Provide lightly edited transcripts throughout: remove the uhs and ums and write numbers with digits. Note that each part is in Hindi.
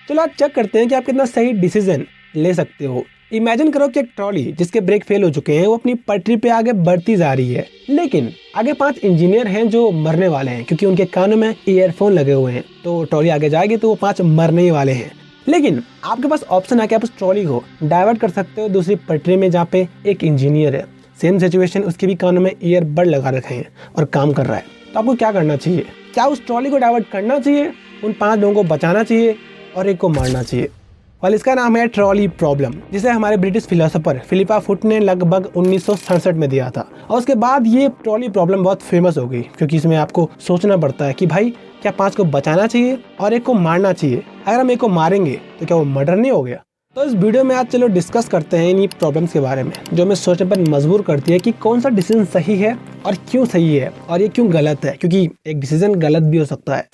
चलो आज चेक करते हैं कि आप कितना सही डिसीजन ले सकते हो। इमेजिन करो कि एक ट्रॉली जिसके ब्रेक फेल हो चुके हैं वो अपनी पटरी पे आगे बढ़ती जा रही है, लेकिन आगे 5 इंजीनियर हैं जो मरने वाले हैं क्योंकि उनके कानों में ईयरफोन लगे हुए हैं। तो ट्रॉली आगे जाएगी तो वो 5 मरने ही वाले हैं। लेकिन आपके पास ऑप्शन है कि आप उस ट्रॉली को डाइवर्ट कर सकते हो दूसरी पटरी में जहाँ पे एक इंजीनियर है, सेम सिचुएशन, उसके भी कानों में ईयरबड लगा रखे हैं और काम कर रहा है। तो आपको क्या करना चाहिए? क्या उस ट्रॉली को डाइवर्ट करना चाहिए, उन 5 लोगों को बचाना चाहिए और एक को मारना चाहिए? वाल इसका नाम है ट्रॉली प्रॉब्लम, जिसे हमारे ब्रिटिश फिलोसोफर फिलिपा फुट ने लगभग 1967 में दिया था। और उसके बाद ये ट्रॉली प्रॉब्लम बहुत फेमस हो गई क्योंकि इसमें आपको सोचना पड़ता है कि भाई क्या 5 को बचाना चाहिए और एक को मारना चाहिए? अगर हम एक को मारेंगे तो क्या वो मर्डर नहीं हो गया? तो इस वीडियो में आज चलो डिस्कस करते हैं इन्हीं प्रॉब्लम्स के बारे में जो हमें सोचने पर मजबूर करती है कि कौन सा डिसीजन सही है और क्यों सही है और ये क्यों गलत है, क्योंकि एक डिसीजन गलत भी हो सकता है।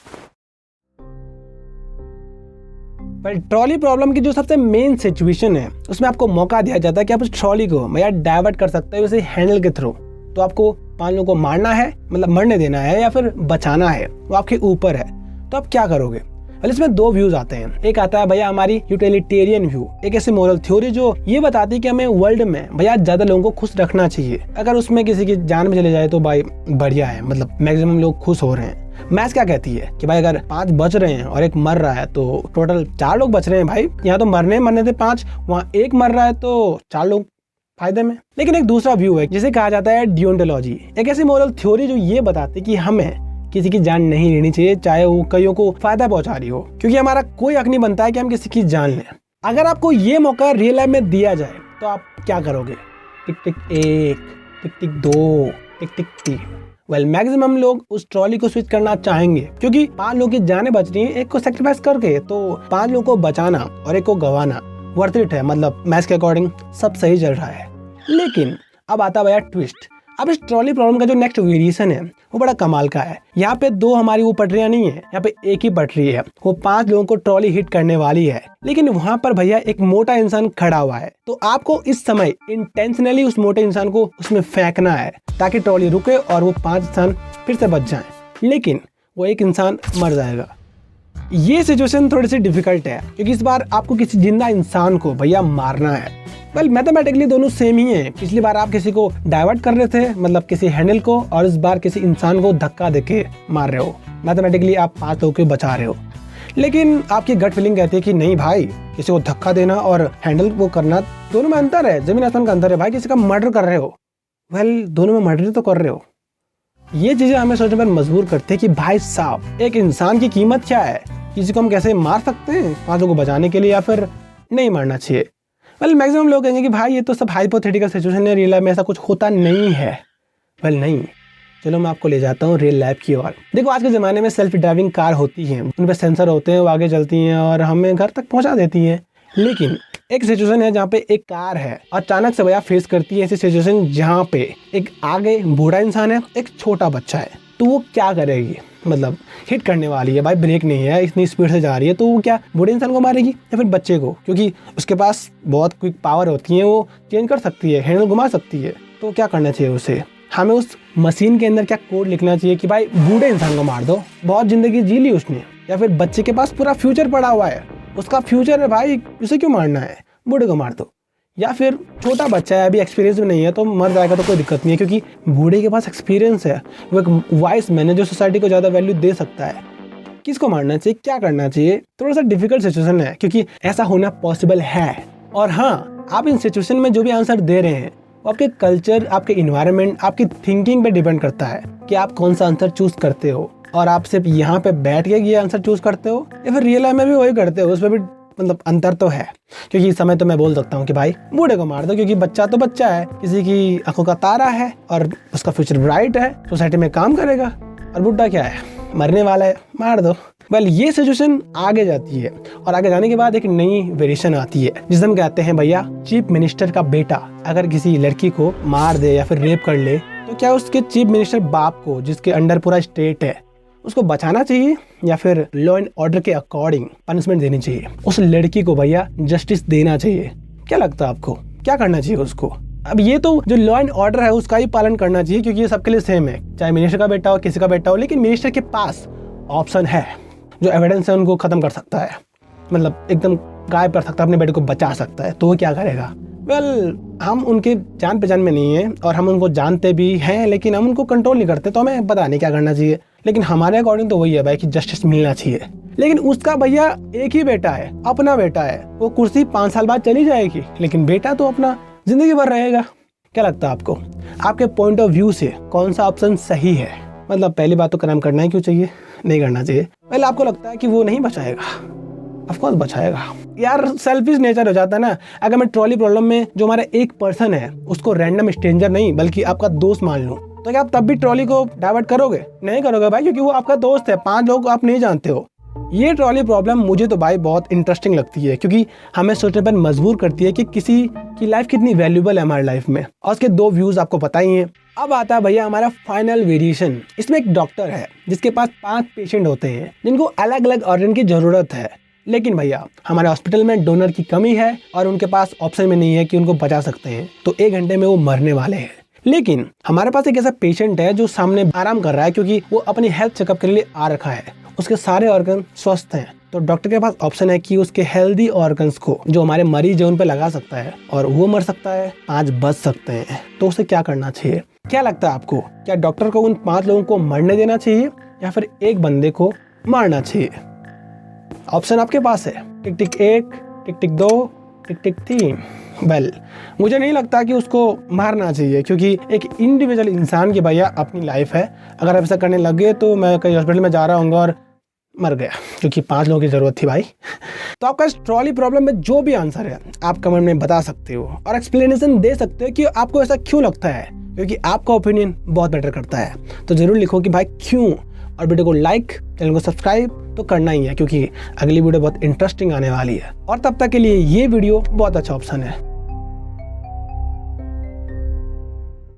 पर ट्रॉली प्रॉब्लम की जो सबसे मेन सिचुएशन है उसमें आपको मौका दिया जाता है कि आप उस ट्रॉली को भैया डाइवर्ट कर सकते हो उसे हैंडल के थ्रू। तो आपको 5 लोगों को मारना है, मतलब मरने देना है, या फिर बचाना है, वो आपके ऊपर है। तो आप क्या करोगे? इसमें 2 व्यूज आते हैं। एक आता है भैया हमारी यूटिलिटेरियन व्यू, एक ऐसी मोरल थ्योरी जो ये बताती है कि हमें वर्ल्ड में भैया ज्यादा लोगों को खुश रखना चाहिए। अगर उसमें किसी की जान में चले जाए तो भाई बढ़िया है, मतलब मैक्सिमम लोग खुश हो रहे हैं। मैथ्स क्या कहती है कि भाई अगर 5 बच रहे हैं और एक मर रहा है तो टोटल 4 लोग बच रहे हैं भाई। यहाँ तो मरने थे 5, वहाँ एक मर रहा है तो 4 लोग फायदे में। लेकिन एक दूसरा व्यू है जिसे कहा जाता है डियोंटोलॉजी, एक ऐसी मोरल थ्योरी जो ये बताती है कि हमें किसी की जान नहीं लेनी चाहिए, चाहे वो कईयों को फायदा पहुंचा रही हो, क्योंकि हमारा कोई हक नहीं बनता है कि हम किसी की जान लें। अगर आपको ये मौका रियल लाइफ में दिया जाए तो आप क्या करोगे? टिक टिक 1, टिक टिक 2, टिक टिक 3। वेल मैक्सिमम लोग उस ट्रॉली को स्विच करना चाहेंगे क्योंकि 5 लोगों की जानें बच रही हैं एक को सेक्रीफाइस करके, तो 5 लोगों को बचाना और एक को गंवाना वर्थ इट है। मतलब मैथ्स के अकॉर्डिंग सब सही चल रहा है। लेकिन अब आता भैया ट्विस्ट। अब इस ट्रॉली प्रॉब्लम का जो नेक्स्ट वेरिएशन है वो बड़ा कमाल का है। यहाँ पे 2 हमारी वो पटरियां नहीं है, यहाँ पे एक ही पटरी है। वो 5 लोगों को ट्रॉली हिट करने वाली है, लेकिन वहाँ पर भैया एक मोटा इंसान खड़ा हुआ है। तो आपको इस समय इंटेंशनली उस मोटे इंसान को उसमें फेंकना है ताकि ट्रॉली रुके और वो 5 इंसान फिर से बच जाएं। लेकिन वो एक इंसान मर जाएगा। ये सिचुएशन थोड़ी सी डिफिकल्ट है क्योंकि इस बार आपको किसी जिंदा इंसान को भैया मारना है। वेल मैथमेटिकली दोनों सेम ही हैं। पिछली बार आप किसी को डाइवर्ट कर रहे थे, मतलब किसी हैंडल को, और इस बार किसी इंसान को धक्का देके मार रहे हो। मैथमेटिकली आप 5 लोगों को बचा रहे हो। लेकिन आपकी गट फीलिंग कहती है कि नहीं भाई, किसी को धक्का देना और हैंडल वो करना दोनों में अंतर है, जमीन आसमान का अंतर है भाई। किसी का मर्डर कर रहे हो, वेल दोनों में मर्डर तो कर रहे हो। ये चीजें हमें सोचने पर मजबूर करते हैं कि भाई साहब एक इंसान की कीमत क्या है, किसी को हम कैसे मार सकते हैं 5 लोगों को बचाने के लिए, या फिर नहीं मारना चाहिए। वेल मैक्सिमम लोग कहेंगे कि भाई ये तो सब हाइपोथेटिकल सिचुएशन है, रियल लाइफ में ऐसा कुछ होता नहीं है। वेल नहीं, चलो मैं आपको ले जाता हूँ रियल लाइफ की ओर। देखो आज के ज़माने में सेल्फ ड्राइविंग कार होती हैं, उन पर सेंसर होते हैं, वो आगे चलती हैं और हमें घर तक पहुँचा देती हैं। लेकिन एक सिचुएशन है जहाँ पे एक कार है अचानक से भैया फेस करती है ऐसी सिचुएशन जहाँ पे एक आगे बूढ़ा इंसान है, एक छोटा बच्चा है। तो वो क्या करेगी? मतलब हिट करने वाली है भाई, ब्रेक नहीं है, इतनी स्पीड से जा रही है, तो वो क्या बूढ़े इंसान को मारेगी या फिर बच्चे को? क्योंकि उसके पास बहुत क्विक पावर होती है, वो चेंज कर सकती है, हैंडल घुमा सकती है। तो क्या करना चाहिए उसे? हमें उस मशीन के अंदर क्या कोड लिखना चाहिए कि भाई बूढ़े इंसान को मार दो, बहुत जिंदगी जी ली उसने, या फिर बच्चे के पास पूरा फ्यूचर पड़ा हुआ है, उसका फ्यूचर है भाई, उसे क्यों मारना है, बूढ़े को मार दो। या फिर छोटा बच्चा है, अभी एक्सपीरियंस भी नहीं है तो मर जाएगा तो कोई दिक्कत नहीं है क्योंकि बूढ़े के पास एक्सपीरियंस है, वो एक वाइस मैन है जो सोसाइटी को ज़्यादा वैल्यू दे सकता है। किसको मारना चाहिए, क्या करना चाहिए? थोड़ा सा डिफिकल्ट सिचुएशन है क्योंकि ऐसा होना पॉसिबल है। और हाँ, आप इन सिचुएशन में जो भी आंसर दे रहे हैं वो आपके कल्चर, आपके इन्वायरमेंट, आपकी थिंकिंग पे डिपेंड करता है कि आप कौन सा आंसर चूज करते हो। और आप सिर्फ यहाँ पे बैठ के ये आंसर चूज करते हो या फिर रियल लाइफ में भी वही करते हो, उसमें भी मतलब अंतर तो है। क्योंकि इस समय तो मैं बोल सकता हूँ कि भाई बूढ़े को मार दो क्योंकि बच्चा तो बच्चा है, किसी की आंखों का तारा है और उसका फ्यूचर ब्राइट है, सोसाइटी में काम करेगा, और बूढ़ा क्या है, मरने वाला है, मार दो। वेल ये सिचुएशन आगे जाती है और आगे जाने के बाद एक नई वेरिएशन आती है जिसे हम कहते हैं भैया चीफ मिनिस्टर का बेटा अगर किसी लड़की को मार दे या फिर रेप कर ले तो क्या उसके चीफ मिनिस्टर बाप को, जिसके अंडर पूरा स्टेट है, उसको बचाना चाहिए या फिर लॉ एंड ऑर्डर के अकॉर्डिंग पनिशमेंट देनी चाहिए? उस लड़की को भैया जस्टिस देना चाहिए। क्या लगता है आपको, क्या करना चाहिए उसको? अब ये तो जो लॉ एंड ऑर्डर है उसका ही पालन करना चाहिए क्योंकि ये सबके लिए सेम है, चाहे मिनिस्टर का बेटा हो, किसी का बेटा हो। लेकिन मिनिस्टर के पास ऑप्शन है, जो एविडेंस है उनको खत्म कर सकता है। मतलब एकदम गायब कर सकता है, अपने बेटे को बचा सकता है, तो वो क्या करेगा? हम उनके जान पहचान में नहीं है और हम उनको जानते भी हैं, लेकिन हम उनको कंट्रोल नहीं करते, तो हमें पता नहीं क्या करना चाहिए। लेकिन हमारे अकॉर्डिंग तो वही है भाई कि जस्टिस मिलना चाहिए। लेकिन उसका भैया एक ही बेटा है, अपना बेटा है, वो कुर्सी 5 साल बाद चली जाएगी, लेकिन बेटा तो अपना जिंदगी भर रहेगा। क्या लगता है आपको, आपके पॉइंट ऑफ व्यू से कौन सा ऑप्शन सही है? मतलब पहली बात तो कर्म करना ही क्यों चाहिए, नहीं करना चाहिए। पहले आपको लगता है कि वो नहीं बचाएगा, ऑफ कोर्स बचाएगा यार, सेल्फिश नेचर हो जाता है ना। अगर मैं ट्रॉली प्रॉब्लम में जो हमारा एक पर्सन है उसको रैंडम स्ट्रेंजर नहीं बल्कि आपका दोस्त मान लूं, तो क्या आप तब भी ट्रॉली को डाइवर्ट करोगे? नहीं करोगे भाई, क्योंकि वो आपका दोस्त है, 5 लोग आप नहीं जानते हो। ये ट्रॉली प्रॉब्लम मुझे तो भाई बहुत इंटरेस्टिंग लगती है, क्योंकि हमें सोचने पर मजबूर करती है कि किसी की लाइफ कितनी वैल्यूबल है हमारी लाइफ में। और उसके 2 व्यूज आपको पता ही हैं। अब आता है भैया हमारा फाइनल वेरिएशन। इसमें एक डॉक्टर है जिसके पास 5 पेशेंट होते हैं जिनको अलग अलग ऑर्गन की जरूरत है, लेकिन भैया हमारे हॉस्पिटल में डोनर की कमी है और उनके पास ऑप्शन में नहीं है कि उनको बचा सकते हैं, तो 1 घंटे में वो मरने वाले हैं। लेकिन हमारे पास एक ऐसा पेशेंट है जो सामने आराम कर रहा है, क्योंकि वो अपनी हेल्थ चेकअप के लिए आ रखा है, उसके सारे ऑर्गन स्वस्थ हैं, तो डॉक्टर के पास ऑप्शन है कि उसके हेल्दी ऑर्गन्स को जो हमारे मरीज है उन पे लगा सकता है और वो मर सकता है, 5 बच सकते हैं। तो उसे क्या करना चाहिए? क्या लगता है आपको, क्या डॉक्टर को उन 5 लोगों को मरने देना चाहिए या फिर एक बंदे को मारना चाहिए? ऑप्शन आपके पास है, टिक टिक 1, टिक टिक 2, टिक टिक 3। मुझे नहीं लगता कि उसको मारना चाहिए, क्योंकि एक इंडिविजुअल इंसान की भैया अपनी लाइफ है। अगर आप ऐसा करने लग गए तो मैं कहीं हॉस्पिटल में जा रहा हूँ और मर गया, क्योंकि 5 लोगों की जरूरत थी भाई। तो आपका इस ट्रॉली प्रॉब्लम में जो भी आंसर है आप कमेंट में बता सकते हो और एक्सप्लेनेशन दे सकते हो कि आपको ऐसा क्यों लगता है, क्योंकि आपका ओपिनियन बहुत मैटर करता है। तो जरूर लिखो कि भाई क्यों, और वीडियो को लाइक, चैनल को सब्सक्राइब तो करना ही है, क्योंकि अगली वीडियो बहुत इंटरेस्टिंग आने वाली है। और तब तक के लिए ये वीडियो बहुत अच्छा ऑप्शन है।